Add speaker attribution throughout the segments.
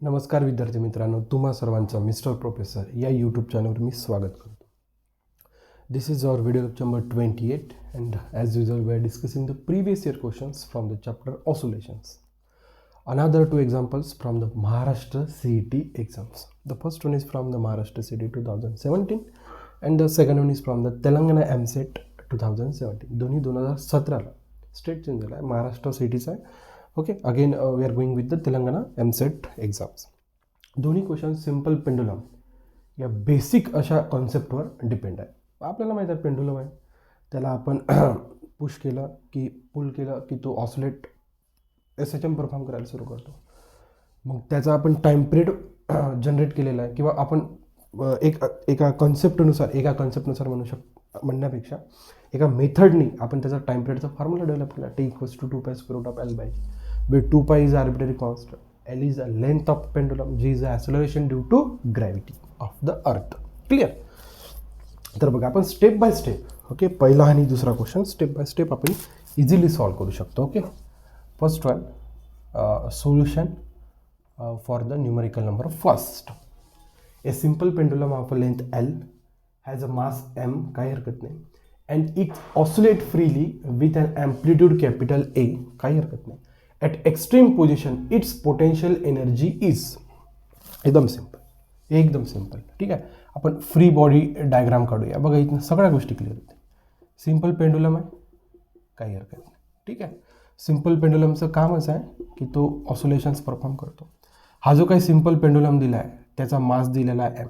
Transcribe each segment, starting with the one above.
Speaker 1: नमस्कार विद्यार्थी मित्रांनो, तुम्हा सर्वांचं मिस्टर प्रोफेसर या यूट्यूब चॅनलवर मी स्वागत करतो. This is our video lecture number 28 and as usual we are discussing the previous year questions from the chapter oscillations. Another two examples from the Maharashtra CET exams. The first one is from the Maharashtra CET 2017 and the second one is from the Telangana MSET 2017. दोन्ही 2017ला state change झाला आहे, महाराष्ट्र सिटीचा आहे. Okay, again we are going with the Telangana EAMCET exams. दोन्ही question simple pendulum या basic अशा कॉन्सेप्टवर depend आहे. आपल्याला माहीत आहे पेंडुलम आहे, त्याला आपण पुश केलं की पुल केलं की तो ऑसिलेट SHM परफॉर्म करायला सुरू करतो. मग त्याचा आपण टाईम पिरियड जनरेट केलेला आहे, किंवा आपण एका कॉन्सेप्टनुसार म्हणण्यापेक्षा एका मेथडनी आपण त्याचा टाईम पिरियडचा फॉर्म्युला डेव्हलप केला. T=2π√L/G, where 2π is arbitrary constant, L is the length of pendulum, G is the acceleration due to gravity of the earth. Clear? तर बघा आपण स्टेप बाय स्टेप, ओके, पहिला आणि दुसरा क्वेश्चन स्टेप बाय स्टेप आपण easily solve करू शकतो. Okay, first one, solution for the numerical number first. A simple pendulum of a length L has a mass M, काही हरकत नाही, and it oscillate freely with an amplitude capital A, काही हरकत नाही. At extreme position its potential energy is, एकदम simple. ठीक आहे, आपण फ्री बॉडी डायग्राम काढूया. बघा इथं सगळ्या गोष्टी क्लिअर होते. सिम्पल पेंडुलम आहे, काही हरकत नाही. ठीक आहे, सिम्पल पेंडुलमचं कामच आहे की तो ऑसिलेशन्स परफॉर्म करतो. हा जो काही सिम्पल पेंडुलम दिला आहे त्याचा मास दिलेला आहे M.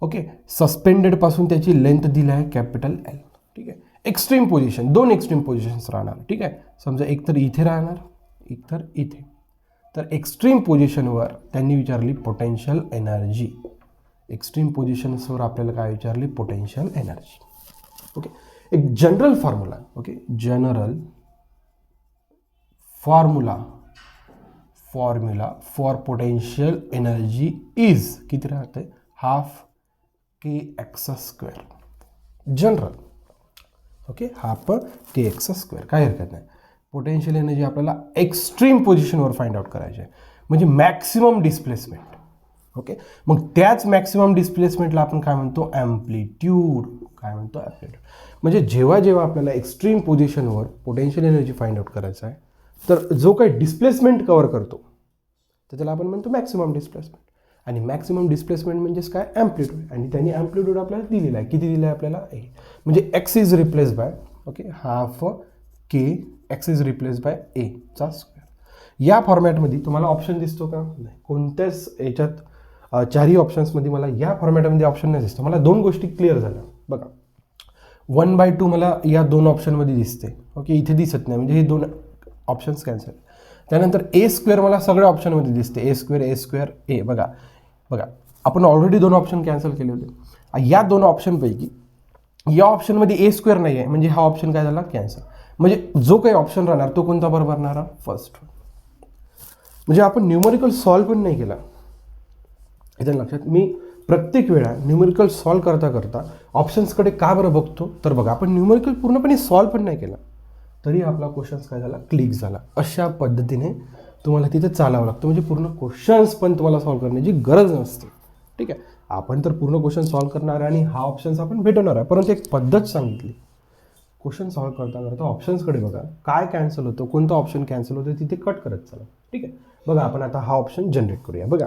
Speaker 1: ओके, सस्पेंडेडपासून त्याची लेंथ दिली आहे कॅपिटल L. ठीक आहे, एक्स्ट्रीम पोझिशन, दोन एक्स्ट्रीम पोझिशन्स राहणार. ठीक आहे, समजा एक तर इथे राहणार, एक तर इथे. तर एक्स्ट्रीम पोझिशनवर त्यांनी विचारली पोटेन्शियल एनर्जी. एक्स्ट्रीम पोझिशन्सवर आपल्याला काय विचारली? Potential energy. ओके, एक general formula. Okay, general formula for potential energy is किती राहते? Half kx². General. Okay, half kx², काय हरकत नाही. पोटेन्शियल एनर्जी आपल्याला एक्स्ट्रीम पोझिशनवर फाइंड आउट करायची आहे, म्हणजे मॅक्सिमम डिस्प्लेसमेंट. ओके, मग त्याच मॅक्सिमम डिस्प्लेसमेंटला आपण काय म्हणतो? ॲम्प्लिट्यूड. काय म्हणतो? ॲम्प्लिट्यूड. म्हणजे जेव्हा आपल्याला एक्स्ट्रीम पोझिशनवर पोटेन्शियल एनर्जी फाइंड आउट करायचं आहे, तर जो काही डिस्प्लेसमेंट कव्हर करतो तर त्याला आपण म्हणतो मॅक्सिमम डिस्प्लेसमेंट. आणि मॅक्सिमम डिस्प्लेसमेंट म्हणजेच काय? ॲम्प्लिट्यूड. आणि त्यांनी ॲम्प्लिट्यूड आपल्याला दिलेला आहे. किती दिलं आहे आपल्याला? A. म्हणजे x is replace by, okay, half k, x is replace by A चा स्क्वेअर. या फॉर्मॅटमध्ये तुम्हाला ऑप्शन दिसतो का? नाही. कोणत्याच याच्यात चारही ऑप्शन्समध्ये मला या फॉर्मॅटमध्ये ऑप्शन नाही दिसतो. मला दोन गोष्टी क्लिअर झाल्या. बघा, 1/2 मला या दोन ऑप्शनमध्ये दिसते. ओके, इथे दिसत नाही, म्हणजे हे दोन ऑप्शन्स कॅन्सल. त्यानंतर A² मला सगळ्या ऑप्शनमध्ये दिसते. A². बघा, आपण ऑलरेडी दोन ऑप्शन कॅन्सल केले होते. या दोन ऑप्शनपैकी या ऑप्शनमध्ये A² नाही आहे, म्हणजे हा ऑप्शन काय झाला? कॅन्सल. म्हणजे जो काही ऑप्शन राहणार तो कोणता बरोबर राहणार? फर्स्ट. म्हणजे आपण न्यूमेरिकल सॉल्व पण नाही केला. इथे लक्षात, मी प्रत्येक वेळा न्यूमेरिकल सॉल्व करता ऑप्शन्सकडे का बरं बघतो? तर बघा, आपण न्यूमेरिकल पूर्णपणे सॉल्व पण नाही केला तरी आपला क्वेश्चन्स काय झाला? क्लिक झाला. अशा पद्धतीने तुम्हाला तिथे चालावं लागतं, म्हणजे पूर्ण क्वेश्चन्स पण तुम्हाला सॉल्व करण्याची गरज नसते. ठीक आहे, आपण तर पूर्ण क्वेश्चन सॉल्व करणार आहे आणि हा ऑप्शन्स आपण भेटवणार आहे, परंतु एक पद्धत सांगितली. क्वेश्चन सॉल्व करता ऑप्शन्सकडे बघा, काय कॅन्सल होतं, कोणतं ऑप्शन कॅन्सल होतं तिथे कट करत चला. ठीक आहे, बघा आपण आता हा ऑप्शन जनरेट करूया. बघा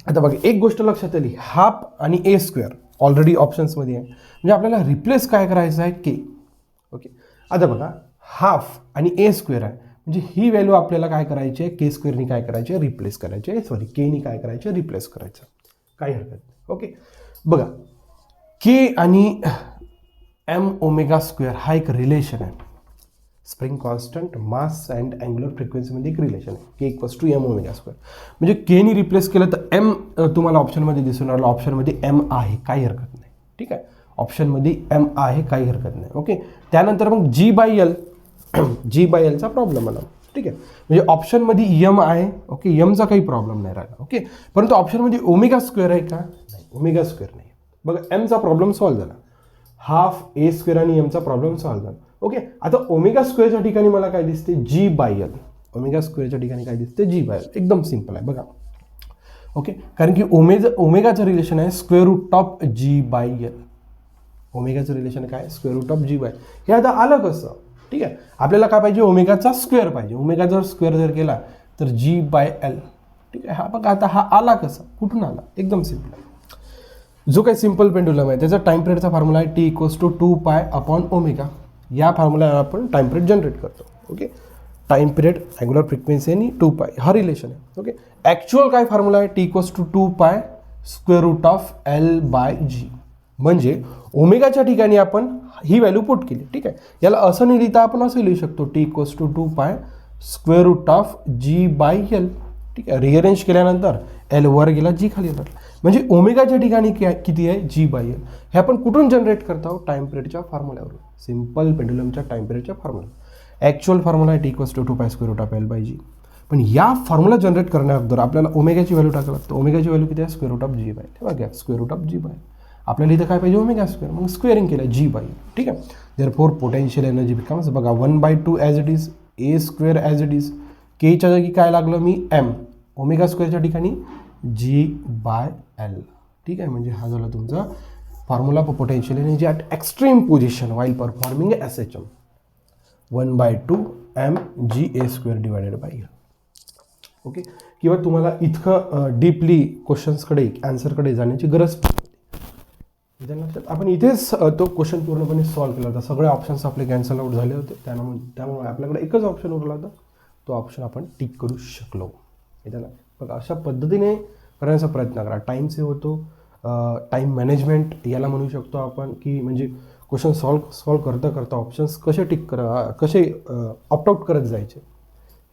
Speaker 1: आता बघा, एक गोष्ट लक्षात आली, हाफ आणि A² ऑलरेडी ऑप्शन्समध्ये आहे, म्हणजे आपल्याला रिप्लेस काय करायचं आहे? K. ओके, आता बघा, हाफ आणि A² आहे, म्हणजे ही व्हॅल्यू आपल्याला काय करायची आहे? K² काय करायची आहे? रिप्लेस करायची आहे. सॉरी, K काय करायचं? रिप्लेस करायचं. काही हरकत नाही. ओके, बघा, K आणि m⍵² हा एक रिलेशन आहे. Spring constant, mass and angular फ्रिक्वेन्सीमध्ये एक रिलेशन आहे. K m⍵². म्हणजे Kनी रिप्लेस केलं तर M तुम्हाला ऑप्शनमध्ये दिसून राहिलं. ऑप्शनमध्ये M आहे, काही हरकत नाही. ठीक आहे, ऑप्शनमध्ये M आहे, काही हरकत नाही. ओके, त्यानंतर मग G/L चा प्रॉब्लेम आला. ठीक आहे, म्हणजे ऑप्शनमध्ये M आहे. ओके, Mचा काही प्रॉब्लेम नाही राहिला. ओके, परंतु ऑप्शनमध्ये ω² आहे का? नाही, ω² नाही. बघा, Mचा प्रॉब्लेम सॉल्व्ह झाला. हाफ A² आणि Mचा प्रॉब्लेम सॉल्व्ह झाला. ओके, आता ω² ठिकाणी मला काय दिसते? G/L. ω² ठिकाणी काय दिसते? G/L. एकदम सिंपल आहे. बघा, ओके, कारण की ओमेगाचं रिलेशन आहे square root of G by L. ओमेगाचं रिलेशन काय, square root of G by. हे आता आलं कसं, ठीक आहे. आपल्याला काय पाहिजे, ओमेगाचा स्क्वेअर पाहिजे. ओमेगा जर स्क्वेअर जर केला तर जी बाय एल, ठीक आहे. हा बघा आता हा आला कसा, कुठून आला, एकदम सिम्पल आहे. जो काही सिम्पल पेंडुलम आहे त्याचा टाइम पिरियडचा फॉर्म्युला आहे T equals to 2π upon omega. या फॉर्म्युला आपण टाइम पिरियड जनरेट करतो. Okay, time period, angular frequency आणि 2π हा रिलेशन आहे. ओके, ॲक्च्युअल काय फॉर्म्युला आहे, T equals to 2π square root of L by G. म्हणजे ओमेगाच्या ठिकाणी आपण ही व्हॅल्यू पुट केली, ठीक आहे. याला असं नाही लिहिता, आपण असं लिहू शकतो T equals to 2π square root of G by L, ठीक आहे. रिअरेंज केल्यानंतर एल वर गेला, जी खाली राहिला. म्हणजे ओमेगाच्या ठिकाणी किती आहे, जी बाय एल. हे आपण कुठून जनरेट करतो, टाइम पिरियडच्या फॉर्म्युल्यावरून, सिम्पल पेंडुलमच्या टाइम पिरियडच्या फॉर्म्युला. ॲक्च्युअल फॉर्म्युला आहे T equals to 2π square root of L by G. पण या फॉर्म्युला जनरेट करण्याअगोदर आपल्याला ओमेगाची व्हॅल्यू टाकावी लागते. ओमेगाची व्हॅल्यू किती आहे, square root of G by. ठेवा घ्या, square root of G by. आपल्याला इथं काय पाहिजे, ओमेगा स्क्वेअर. मग स्क्वेअरिंग केलं जी बाय, ठीक आहे. देअरफॉर पोटेन्शियल एनर्जी बिकम्स, बघा 1/2 as it is, A square as it is, केच्या जागी काय लागलं मी एम, ओमेगा स्क्वेअरच्या ठिकाणी जी बाय एल, ठीक आहे. म्हणजे हा झाला तुमचा formula for potential energy at extreme position while performing SHM, 1/2 mg square divided by L. Okay, किंवा तुम्हाला इतकं डीपली क्वेश्चन्सकडे, आन्सरकडे जाण्याची गरज पडते. लक्षात, आपण इथेच तो क्वेश्चन पूर्णपणे सॉल्व्ह केला होता. सगळे ऑप्शन्स आपले कॅन्सल आउट झाले होते. त्यामुळे आपल्याकडे एकच ऑप्शन उरला होता, तो ऑप्शन आपण टिक करू शकलो. इथं बघा, अशा पद्धतीने करण्याचा प्रयत्न करा. टाईम सेव्ह होतो, टाईम मॅनेजमेंट याला म्हणू शकतो आपण, की म्हणजे क्वेश्चन सॉल्व्ह करता करता ऑप्शन्स कसे कसे ऑप्ट आउट करत जायचे,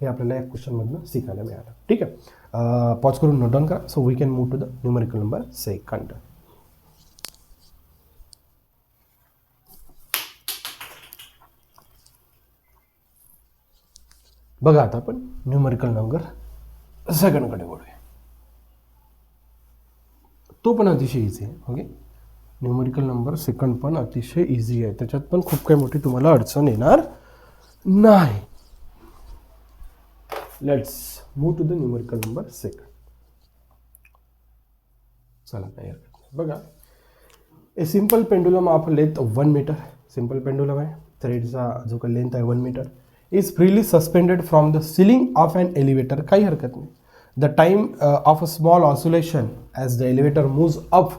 Speaker 1: हे आपल्याला या क्वेश्चनमधनं शिकायला मिळालं. ठीक आहे, पॉज करून नोट डाऊन करा. So we can move to the numerical number second. बघा, आता आपण न्यूमेरिकल नंबर सेकंडकडे वळूया. तो पण अतिशय इझी आहे. ओके, न्यूमेरिकल नंबर सेकंड पण अतिशय इझी आहे. त्याच्यात पण खूप काही मोठी तुम्हाला अडचण येणार नाही. Let's move to the numerical number second. चला, काय हरकत नाही. बघा, a simple pendulum of length 1 metre. Simple pendulum आहे, थ्रेडचा जो काही लेंथ आहे 1 metre, is freely suspended from the ceiling of an elevator. काही हरकत नाही. The time of a small oscillation as the elevator moves up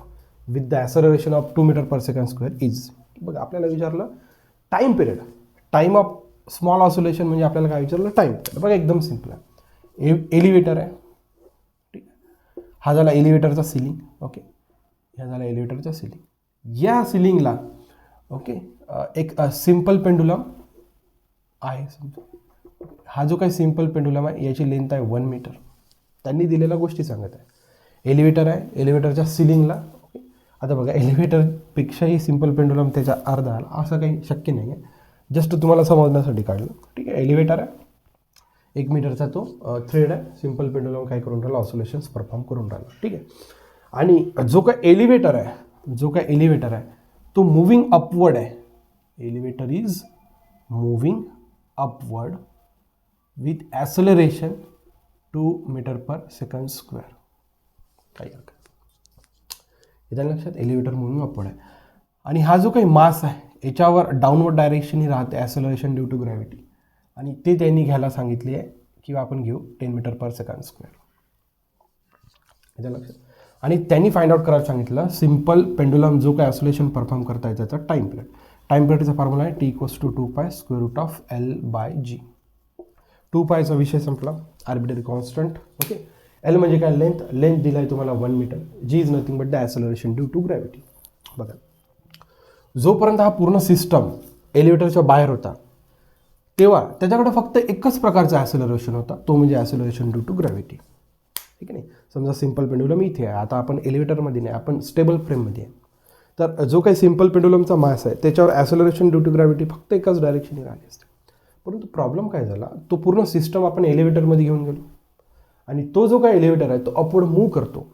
Speaker 1: with the acceleration of 2 metre per second square is. बघा, आपल्याला विचारलं time period, time of small oscillation म्हणजे आपल्याला काय विचारलं, टाईम पिरियड. बघा, एकदम सिम्पल आहे. एलिव्हेटर आहे, ठीक आहे. हा झाला एलिव्हेटरचा सिलिंग. ओके, ह्या झाला एलिव्हेटरचा सिलिंग. या सिलिंगला ओके एक सिम्पल पेंडुलम आहे. हा जो काही सिम्पल पेंडुलम आहे याची लेंथ आहे 1 मीटर. त्यांनी दिलेल्या गोष्टी सांगत आहे. एलिव्हेटर आहे, एलिव्हेटरच्या सिलिंगला. ओके, आता बघा, एलिव्हेटरपेक्षाही सिम्पल पेंडुलम त्याच्या अर्धा आला, असं काही शक्य नाही आहे. जस्ट तुम्हाला समजण्यासाठी काढलं. ठीक आहे, एलिव्हेटर आहे, 1 मीटरचा तो थ्रेड आहे. सिम्पल पेंडुलम काय करून राहिला, ऑसिलेशन्स परफॉर्म करून राहिला. ठीक आहे, आणि जो काय एलिव्हेटर आहे तो मूव्हिंग अपवर्ड आहे. Elevator is moving upward with acceleration 2 metre per second square. काही हरकत इथं लक्षात, एलिव्हेटर मूव्हिंग अपवर्ड आहे. आणि हा जो काही मास आहे याच्यावर डाऊनवर्ड डायरेक्शनही राहते, ॲसलरेशन ड्यू टू ग्रॅव्हिटी. आणि ते त्यांनी घ्यायला सांगितले आहे, किंवा आपण घेऊ 10 मीटर पर सेकंड स्क्वेअर. इथं लक्षात. आणि त्यांनी फाइंड आउट करायला सांगितलं सिम्पल पेंडुलम जो काय ऑसिलेशन परफॉर्म करता येतं त्याचा टाईम पिरियड. टाईम पिरियडचा फॉर्म्युला आहे T equals to 2π square root of L by G. 2πचा विषय संपला, आर्बिटरी कॉन्स्टंट. ओके, एल म्हणजे काय, लेंथ दिला आहे तुम्हाला 1 metre. G is nothing but the acceleration due to gravity. बघा, जोपर्यंत हा पूर्ण सिस्टम एलिव्हेटरच्या बाहेर होता तेव्हा त्याच्याकडे फक्त एकच प्रकारचा ॲसलरेशन होता, तो म्हणजे ॲसलरेशन ड्यू टू ग्रॅव्हिटी. ठीक आहे नाही. समजा सिम्पल पेंडुलम इथे आहे, आता आपण एलिव्हेटरमध्ये नाही, आपण स्टेबल फ्रेममध्ये आहे. तर जो काही सिम्पल पेंडुलमचा मास आहे त्याच्यावर ॲसलरेशन ड्यू टू ग्रॅव्हिटी फक्त एकाच डायरेक्शनने राहिली असते. परंतु प्रॉब्लेम काय झाला, तो पूर्ण सिस्टम आपण एलिव्हेटरमध्ये घेऊन गेलो आणि तो जो काही एलिव्हेटर आहे तो अपवर्ड मूव्ह करतो.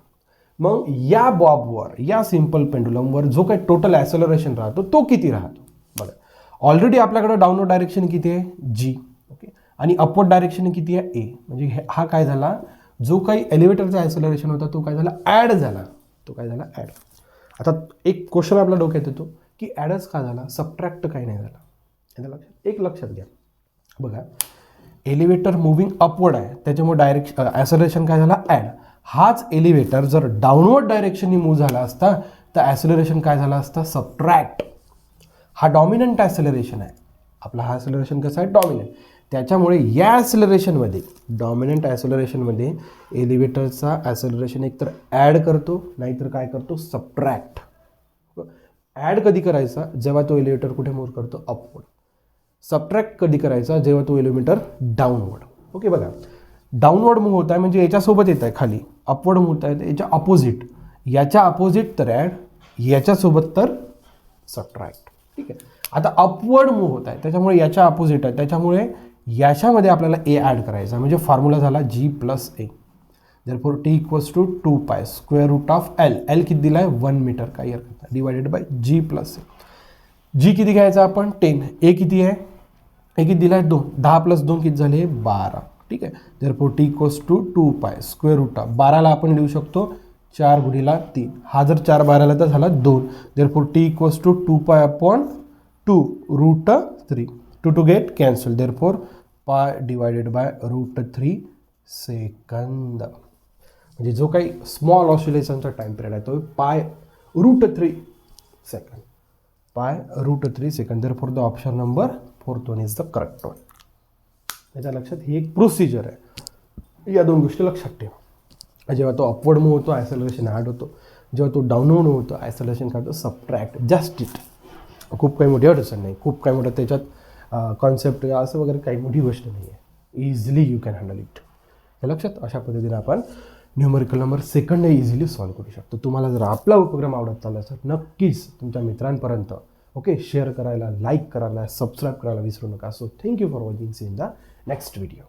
Speaker 1: मग या बॉबवर, या सिम्पल पेंडुलमवर जो काही टोटल ॲसलरेशन राहतो तो किती राहतो. बघा, ऑलरेडी आपल्याकडे डाऊनवर्ड डायरेक्शन किती आहे, जी. ओके, आणि अपवर्ड डायरेक्शन किती आहे, ए. म्हणजे हा काय झाला, जो काही एलिव्हेटरचा ॲक्सेलरेशन होता तो काय झाला, ॲड झाला. तो काय झाला, ॲड. आता एक क्वेश्चन आपल्या डोक्यात येतो की ॲडच का झाला, सबट्रॅक्ट काही नाही झाला. याचं लक्षात, एक लक्षात घ्या बघा, एलिव्हेटर मुव्हिंग अपवर्ड आहे त्याच्यामुळे डायरेक्शन ॲक्सेलरेशन काय झाला, ॲड. हाच एलिव्हेटर जर डाऊनवर्ड डायरेक्शननी मूव्ह झाला असता तर ॲक्सेलरेशन काय झाला असता, सबट्रॅक्ट. हा डॉमिनंट ॲक्सेलरेशन आहे आपला, हा ॲक्सेलरेशन कसा आहे, डॉमिनंट. त्याच्यामुळे या ॲक्सेलरेशनमध्ये, डॉमिनंट ॲक्सेलरेशनमध्ये एलिव्हेटरचा ॲक्सेलरेशन एकतर ॲड करतो नाहीतर काय करतो, सबट्रॅक्ट. ॲड कधी करायचा, जेव्हा तो एलिव्हेटर कुठे मूव्ह करतो, अपवर्ड. सबट्रॅक्ट कधी करायचा, जेव्हा तो एलिव्हेटर डाऊनवर्ड. ओके, बघा डाऊनवर्ड मूव्ह होत आहे म्हणजे याच्यासोबत येत आहे खाली, अपवर्ड मूव्ह होत आहे याच्या अपोजिट, याच्या अपोजिट तर ॲड, याच्यासोबत तर सबट्रॅक्ट. ठीक आहे. आता अपवर्ड मूव्ह होत आहे त्याच्यामुळे याच्या अपोजिट आहे, त्याच्यामुळे याच्यामध्ये आपल्याला ए ॲड करायचा, म्हणजे फॉर्म्युला झाला G + A. therefore T = 2π square root of L. L किती दिला आहे, 1 मीटर, काही हरकत नाही, divided by G + A. G किती घ्यायचा आपण, 10. A किती आहे, A किती दिला आहे, 2. 10 + 2 किती झाले, 12. ठीक आहे. therefore T = 2π square root of 12ला आपण लिहू शकतो 4 × 3. हा जर 4 12ला तर झाला 2. therefore T = 2π/2 √3. 2 get cancel. therefore pi divided by √3 second. म्हणजे जो काही स्मॉल ऑसिलेशनचा टाइम पिरियड आहे तो π√3 second. π√3 second. therefore the option number 4th one is the correct one. याच्या लक्षात, ही एक प्रोसिजर आहे, या दोन गोष्टी लक्षात ठेवा. जेव्हा तो अपवर्ड मूव्ह होतो ॲक्सेलरेशन ॲड होतो, जेव्हा तो डाऊनवर्ड मूव्ह होतो ॲक्सेलरेशन काय होतं, सबट्रॅक्ट. Just it. खूप काही मोठी अडचण नाही, खूप काही मोठं त्याच्यात कॉन्सेप्ट असं वगैरे काही मोठी गोष्ट नाही आहे. Easily you can handle it. हे लक्षात, अशा पद्धतीने आपण numerical number second easily solve करू शकतो. तुम्हाला जर आपला उपक्रम आवडत चालला तर नक्कीच तुमच्या मित्रांपर्यंत शेअर करायला, लाईक करायला, सबस्क्राईब करायला विसरू नका. So thank you for watching. See in the next video.